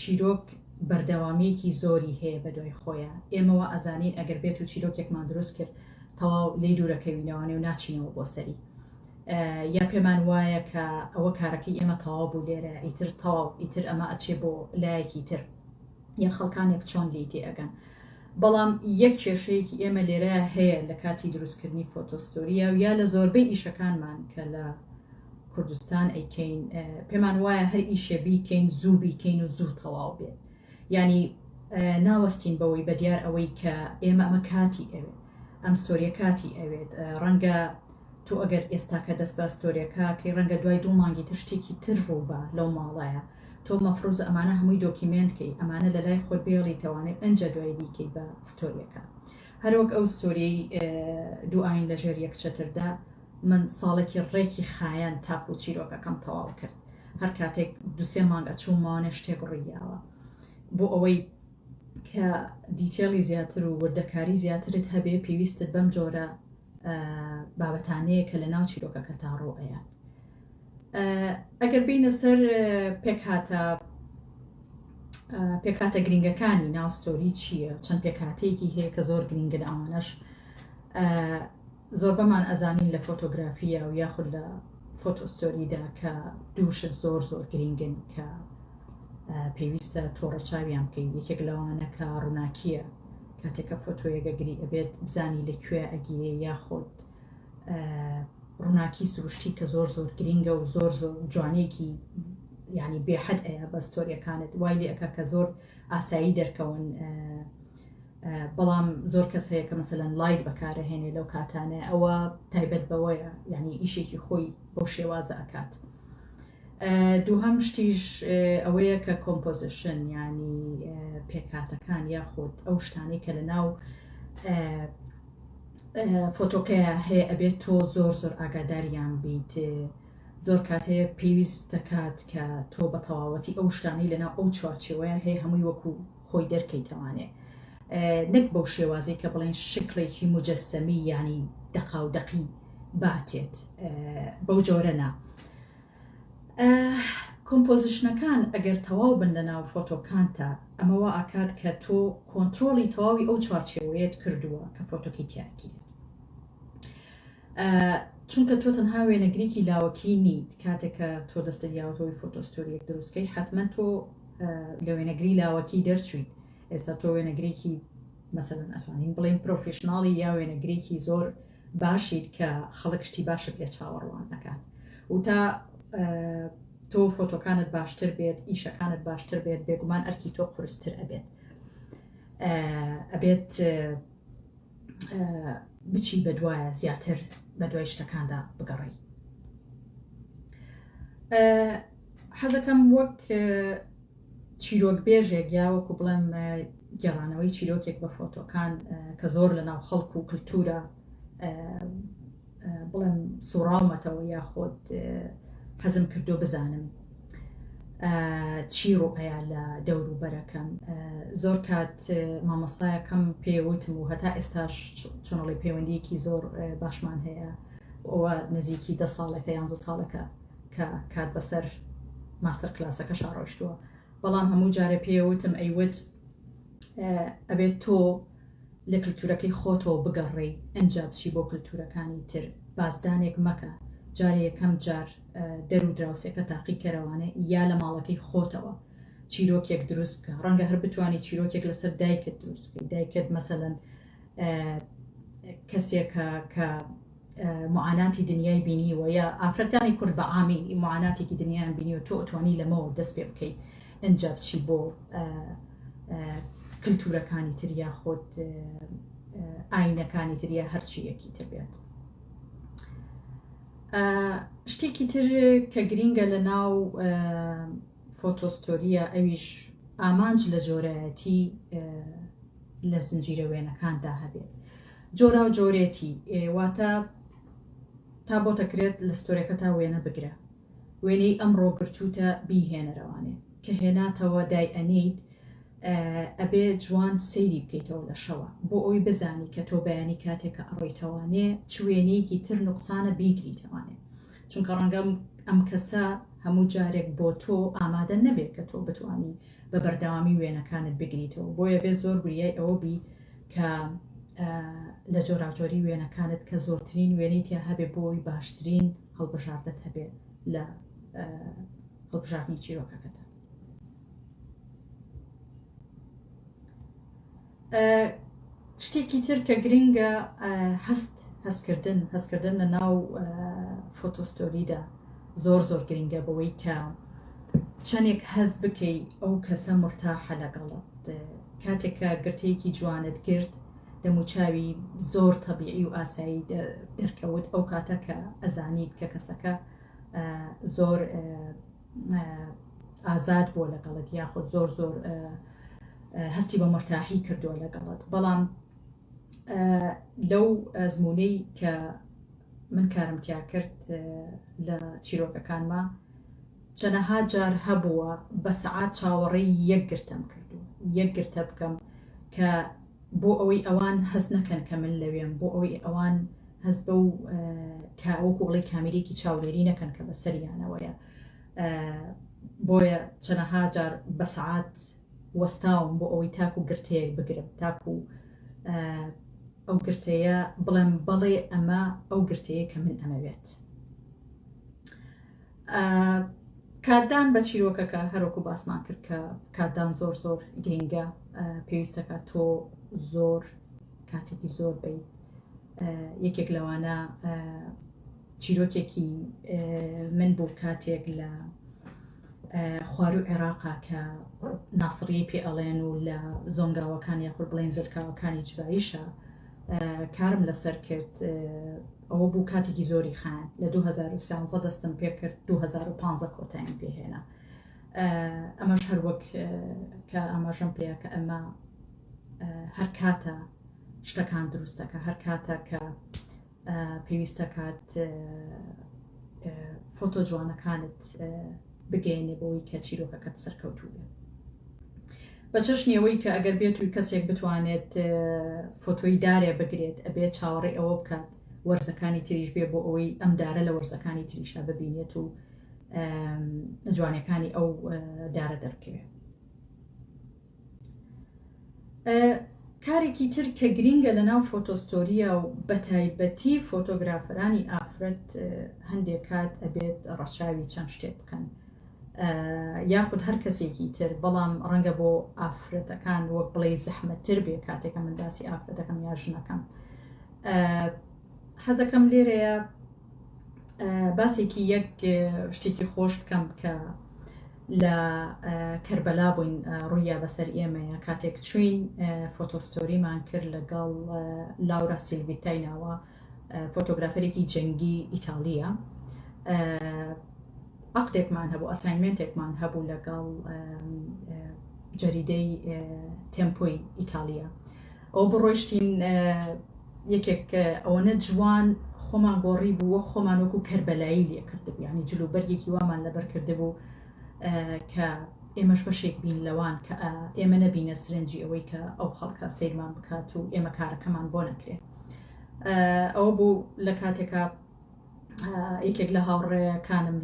چیرۆک بەردەوامەیەکی زۆری هەیە بە دوای خۆیان ئێمەوە ئەزانین ئەگەر بێت و چیرۆکێکمان دروست کرد تەواو لێ دوورەکەوینەوەنێ و ناچینەوە بۆ سەری یا پێمان وایە کە ئەوە کارەکەی ئێمە تەواو بوو لێرە ئیتر تەواو ئیتر ئەمە ئەچێ بۆ لایەکی تر یا خەڵکانێک چۆن لی تێ ئەگەن بەڵام یەک کێشەیەکی ئێمە لێرە هەیە لە کاتی دروستکردنی فۆتۆستۆریە و یا لە زۆربەی ئیشەکانمان کە لە کوردستان ئەیکەین پێمان وایە هەر ئیشە بیکەین زوو بیکەین و زوو تەواو بێت ینی ناوەستین بەوەی بەدیار ئەوەی کە ئێمە ئەمە کاتی ئەوێت ئەم ستۆریە کاتی ئەوێت ڕەنگە تۆ ئەگەر ئێستا کە دەست بە ستۆریەکە کەی ڕەنگە دوای 2 مانگی تر شتێکی تر ڕووبە لەو ماڵایە تۆ مەفروز ئەمانە هەمووی دۆکیمنتکەی ئەمانە لە لای خۆت بێڵی توانێت ئەنجە دوای بیکەی بە ستۆریەکە هەروەک ئەو ستۆریەی دوو ئاین لەژێر یەکچەتردا من ساڵێکی ڕێکی خایەن تاپ و چیرۆکەکەم تەواو کرد هەر کاتێک 2-3 مانگە چوومانە شتێک ڕوویاوە بۆ ئەوەی کە دیتێڵی زیاتر و وردەکاری زیاترت هەبێ پێویستت بەم جۆرە بابەتانەیە کە لە ناو چیرۆکەکە تا ڕۆئەیە ئەگەر بینە سەر پێکاتە گرنگەکانی ناوستۆری چییە چەند پێکاتەیەکی هەیە کە زۆر گرنگن ئەوانەش زۆر بەمان ئەزانین لە فۆتۆگرافیە و یاخود لە فۆتۆستۆریدا کە دووشت زۆر زۆر گرنگن کە پێویستە تۆڕە چاویان بکەین یەکێک لەوانە کە ڕووناکیە کاتێکە فۆتۆیەگەگری ئەبێت بزانی لەکوێ ئەگیێ یاخۆت ڕووناکی سروشتی کە زۆر زۆر گرنگە و زۆر زۆر جوانێکی ینی بێحەد ئەیە بە ستۆریەکانت وای لێ ئەەکە کە زۆر ئاسایی دەرکەون بەڵام زۆر کەس هەیە کە مەسەلەن لایت بەکارەهێنێ لەو کاتانە ئەوە تایبەت بەوەیە ینی ئیشێکی خۆی بۆ شێوازە ئەکات دووهەم شتیش ئەوەیە کە کۆمپۆزیشن ینی پێکاتەکان یاخۆت ئەو شتانی کە لە ناو فۆتۆکەیە هەیە ئەبێت تۆ زۆر زۆر ئاگاداریان بیت زۆر کاتەیە پێویست دەکات کە تۆ بە تەواوەتی ئەو شتانی لەناو ئەو چوارچێوەیە هەیە هەمووی وەکو خۆی دەرکەیتەوانێ نەک بەو شێوازی کە بڵێن شکلێکی مجەسەمی ینی دەقا و دەقی باتێت بەو جۆرە نا کۆمپۆزیشنەکان ئەگەر تەواو بن لە ناو فۆتۆکانتە ئەمەوە ئاکات کە تۆ کۆنتترۆلی تەواوی ئەو چوارچێوەیەت کردووە کە فۆتۆکی تیاکی چونکە تۆ تەنها وێنەگریکی لاوەکی نیت کاتێکە تۆ دەستە یاوتەوەی فۆتۆستۆریەک دروستکەی حتمما تۆ لە وێنەگری لاوەکی دەرچویت ئێستا تۆ وێنەگرێکی مەسەلەن ئەتوانین بڵێن پرۆفێشناڵی یا وێنەگرێکی زۆر باشیت کە خەڵک شتی باشت لێ چاوەڕوان دەکات و تا تۆ فۆتۆکانت باشتر بێت ئیشەکانت باشتر بێت بێگومان ئەرکی تۆ قورستر ئەبێت بچی بەدوایە زیاتر بە دوای شتەکاندا بگەڕی حەزەکەم وەک چیرۆک بێژێک یا وەکو بڵێم گەڕانەوەی چیرۆکێک بە فۆتۆکان کە زۆر لە ناو خەڵک و کللتورە بڵێم سوڕاومەتەوە یاخۆت حەزم کردو بزانم چی ڕۆئەیە لە دەوروبەرەکەم زۆر کات مامۆستایەکەم پێوتم و هەتا ئێستاش چۆنەڵی پەیوەندیەکی زۆر باشمان هەیە ئەوە نزیکی 10 ساڵێکە 11 ساڵەکە کە کات بەسەر ماستەر کلاسەکە شاڕۆشتووە بەڵام هەموو جارە پێوتم ئەیوت ئەبێت تۆ لە کللتورەکەی خۆتەوە بگەڕێی ئەنجا بچی بۆ کللتورەکانی تر بازدانێک مەکە جارێ یەکەم جار دەرو دراوسێکە تاقی کەرەوانە یا لە ماڵەکەی خۆتەوە چیرۆکێک دروست بکە ڕەنگە هەر بتوانانی چیرۆکێک لەسەر دایکت دروست بکەیت دایکت مەسەلەن کەسێکە کە معاناتی دنیای بینیوە یا ئافرەتانی کورد بە عامی معاناتێکی دنیایان بینیوە تۆ ئەتوانی لەمەوە دەست پێ بکەیت ئەنجا بچی بۆ کللتورەکانی تر یا خۆت ئاینەکانی تر یا هەرچیەکی تر بێت شتێکی تر کە گرینگە لە ناو فۆتۆستۆریە ئەویش ئامانج لە جۆرایەتی لە زنجیرە وێنەکاندا هەبێت جۆرا و جۆرێتی واتە تا بۆ دەکرێت لە ستۆریەکە تا وێنە بگرە وێنەی ئەمڕۆ گرتووتە بیهێنەرەوانێت کە هێناتەوە دای ئەنیت ئەبێ جوان سەیری بکەیتەوە لە شەوە بۆ ئەوی بزانی کە تۆ بەیانی کاتێکە ئەڕۆیتەوانێ چ وێنەیەکی تر نوقسانە بیگریتەوانێ چونکە ڕەنگەم ئەم کەسە هەموو جارێک بۆ تۆ ئامادە نەبێت کە تۆ بتوانی بە بەردەوامی وێنەکانت بگریتەوە بۆیە بێ زۆر بریای ئەوە بی کە لە جۆراجۆری وێنەکانت کە زۆرترین وێنەی تیا هەبێ بۆی باشترین هەڵبژاردت هەبێت لە هەڵبژاردننی چیرۆکەکەتە. شتێکی تر کە گرنگە هەستکردن لە ناو فۆتۆستۆریدا زۆر گرنگە بەوەی کە چەندێک هەز بکەی ئەو کەسە مرتاحە لەگەڵت کاتێکە گرتەیەکی جوانت گرت دەموچاوی زۆر تەبیعی و ئاسایی دەرکەوت ئەو کاتە کە ئەزانیت کە کەسەکە زۆر ئازاد بۆ لەگەڵت یاخود زۆر هەستی بە مرتاحی کردووە لەگەڵت. بەڵام لەو ئەزمونەی کە من کارم تیا کرد لە چیرۆکەکانمە چەنەها جار هەبووە بە سەعات چاوەڕێی یەک گرتەم کردو یەک گرتە بکەم کە بۆ ئەوەی ئەوان هەست نەکەن کە من لەوێم بۆ ئەوەی ئەوان هەست بە و وەکو بڵێ کامێرێکی چاودێری نەکەن کە بە سەریانەوەیە بۆیە چەنەها جار بە سەعات وەستاوم بۆ ئەوەی تاکو گرتەیەک بگرم تاکو ئەو گرتەیە بڵێم بەڵێ ئەمە ئەو گرتەیە کە من ئەمەوێت. کاتدان بە چیرۆکەکە هەروەکو باسمان کرد کە کاتدان زۆر گرنگە پێویستەکە تۆ زۆر کاتێکی زۆر بیت. یەکێک لەوانە چیرۆکێکی من بوو کاتێک لە خوارو عێراقا کە ناسڕیی پێ ئەڵێن و لە زۆنگاوەکان یاخود بڵێن زرکاوەکانی جواییشە کارم لەسەر کرد ئەوە بوو کاتێکی زۆری خان لە 2013 دەستم پێ کرد 2015 کۆتاییم پێهێنا. ئەمەش هەروەک کە ئاماژەم پێەیە کە ئەمە هەر کاتە شتەکان دروستەکە هەر کاتە کە پێویستە کات فۆتۆ جوانەکانت بگەینێ بۆی کە چیرۆکەکەت سەرکەوتوو بێت. بە چەشنیەوەی کە ئەگەر بێت و کەسێک بتوانێت فۆتۆی دارێ بگرێت ئەبێت چاوەڕێ ئەوە بکات وەرزەکانی تریش بێ بۆ ئەوەی ئەم دارە لە وەرزەکانی تریشە ببینێت و جوانەکانی ئەو دارە دەرکەوێت. کارێکی تر کە گرینگە لە ناو فۆتۆستۆریە و بەتایبەتی فۆتۆگرافەرانی ئافرەت هەندێک کات ئەبێت ڕەشاوی چەند شتێک بکەن یاخود هەر کەسێکی تر بەڵام ڕەنگە بۆ ئافرەتەکان وەک بڵێ زەحمەتتر بێ کاتێکە من باسی ئافرەتەکەم یا ژنەکەم. حەزەکەم لێرەیە باسێکی یەک شتێکی خۆش بکەم کە لە کەربەلا بووین ڕوویە بەسەر ئێمەیە کاتێک چوین فۆتۆستۆریمان کرد لەگەڵ لاورا سیلڤیتایناوە فۆتۆگرافەرێکی جەنگی ئیتالیە. عقدێکمان هەبوو ئەساینمنتێکمان هەبوو لەگەڵ جەریدەی تێمپۆی ئیتالیا ئەو بڕۆیشتین یەکێک ئەوەنە جوان خۆمان گۆڕی بووە خۆمان وەکو کەربەلایی لێ کردبوو یعنی جلوبەرگێکی وامان لەبەر کردبوو کە ئێمەش بەشێک بین لەوان کە ئێمە نەبینە سرنجی ئەوەی کە ئەو خەڵکە سیرمان بکات و ئێمە کارەکەمان بۆ نەکرێت. ئەوە بوو لە کاتێکە یەکێک لە هاوڕێیەکانم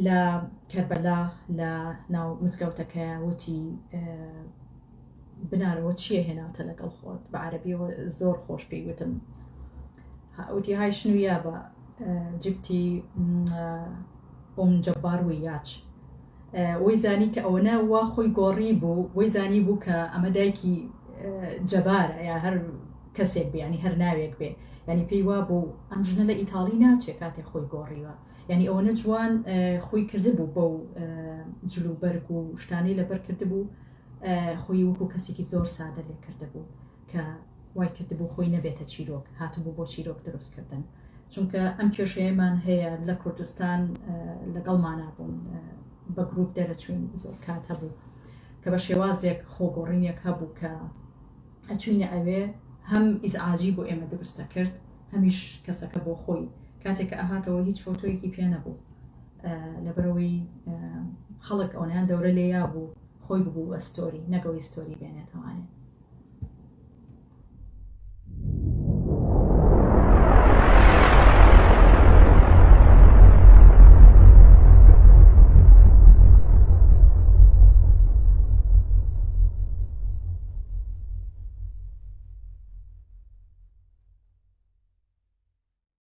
لە کەربەلا لە ناو مزگەوتەکەیە وتی بنارەوە چییە هێناوتە لەگەڵ خۆت بە عەرەبیەوە زۆر خۆش پێی وتم وتی های شنوویە بە جبتی ئۆم جەبار ویاچ وەی زانی کە ئەوەنە وا خۆی گۆڕی بوو وەی زانی بوو کە ئەمە دایکی جەبارە یا هەر کەسێک بێ ینی هەر ناوێک بێ ینی پێی وا بوو ئەم ژنە لە ئیتاڵی ناچێت کاتێک خۆی گۆڕیوە ینی ئەوەنە جوان خۆی کردبوو بەو جلوبەرگ و شتانەی لەبەر کردبوو خۆی وەکو کەسێکی زۆر سادە لێ کردبوو کە وای کردبوو خۆی نەبێتە چیرۆک هاتبوو بۆ چیرۆک دروستکردن چونکە ئەم کێشەیەمان هەیە لە کوردستان لەگەڵمانە بوون بە گروپ دەرەچوین زۆر کات هەبوو کە بە شێوازێک خۆگۆڕینێک هەبوو کە ئەچوینە ئەوێ هەم ئیزعاجی بۆ ئێمە دروستە کرد هەمیش کەسەکە بۆ خۆی کاتێککە ئەهاتەوە هیچ فۆتۆیەکی پێ نەبوو لەبەرەوەی خەڵک ئەویان دەورە لێیا بوو خۆی ببوو ئەستۆری نەگەوەی ستۆری بێنێتەوانێت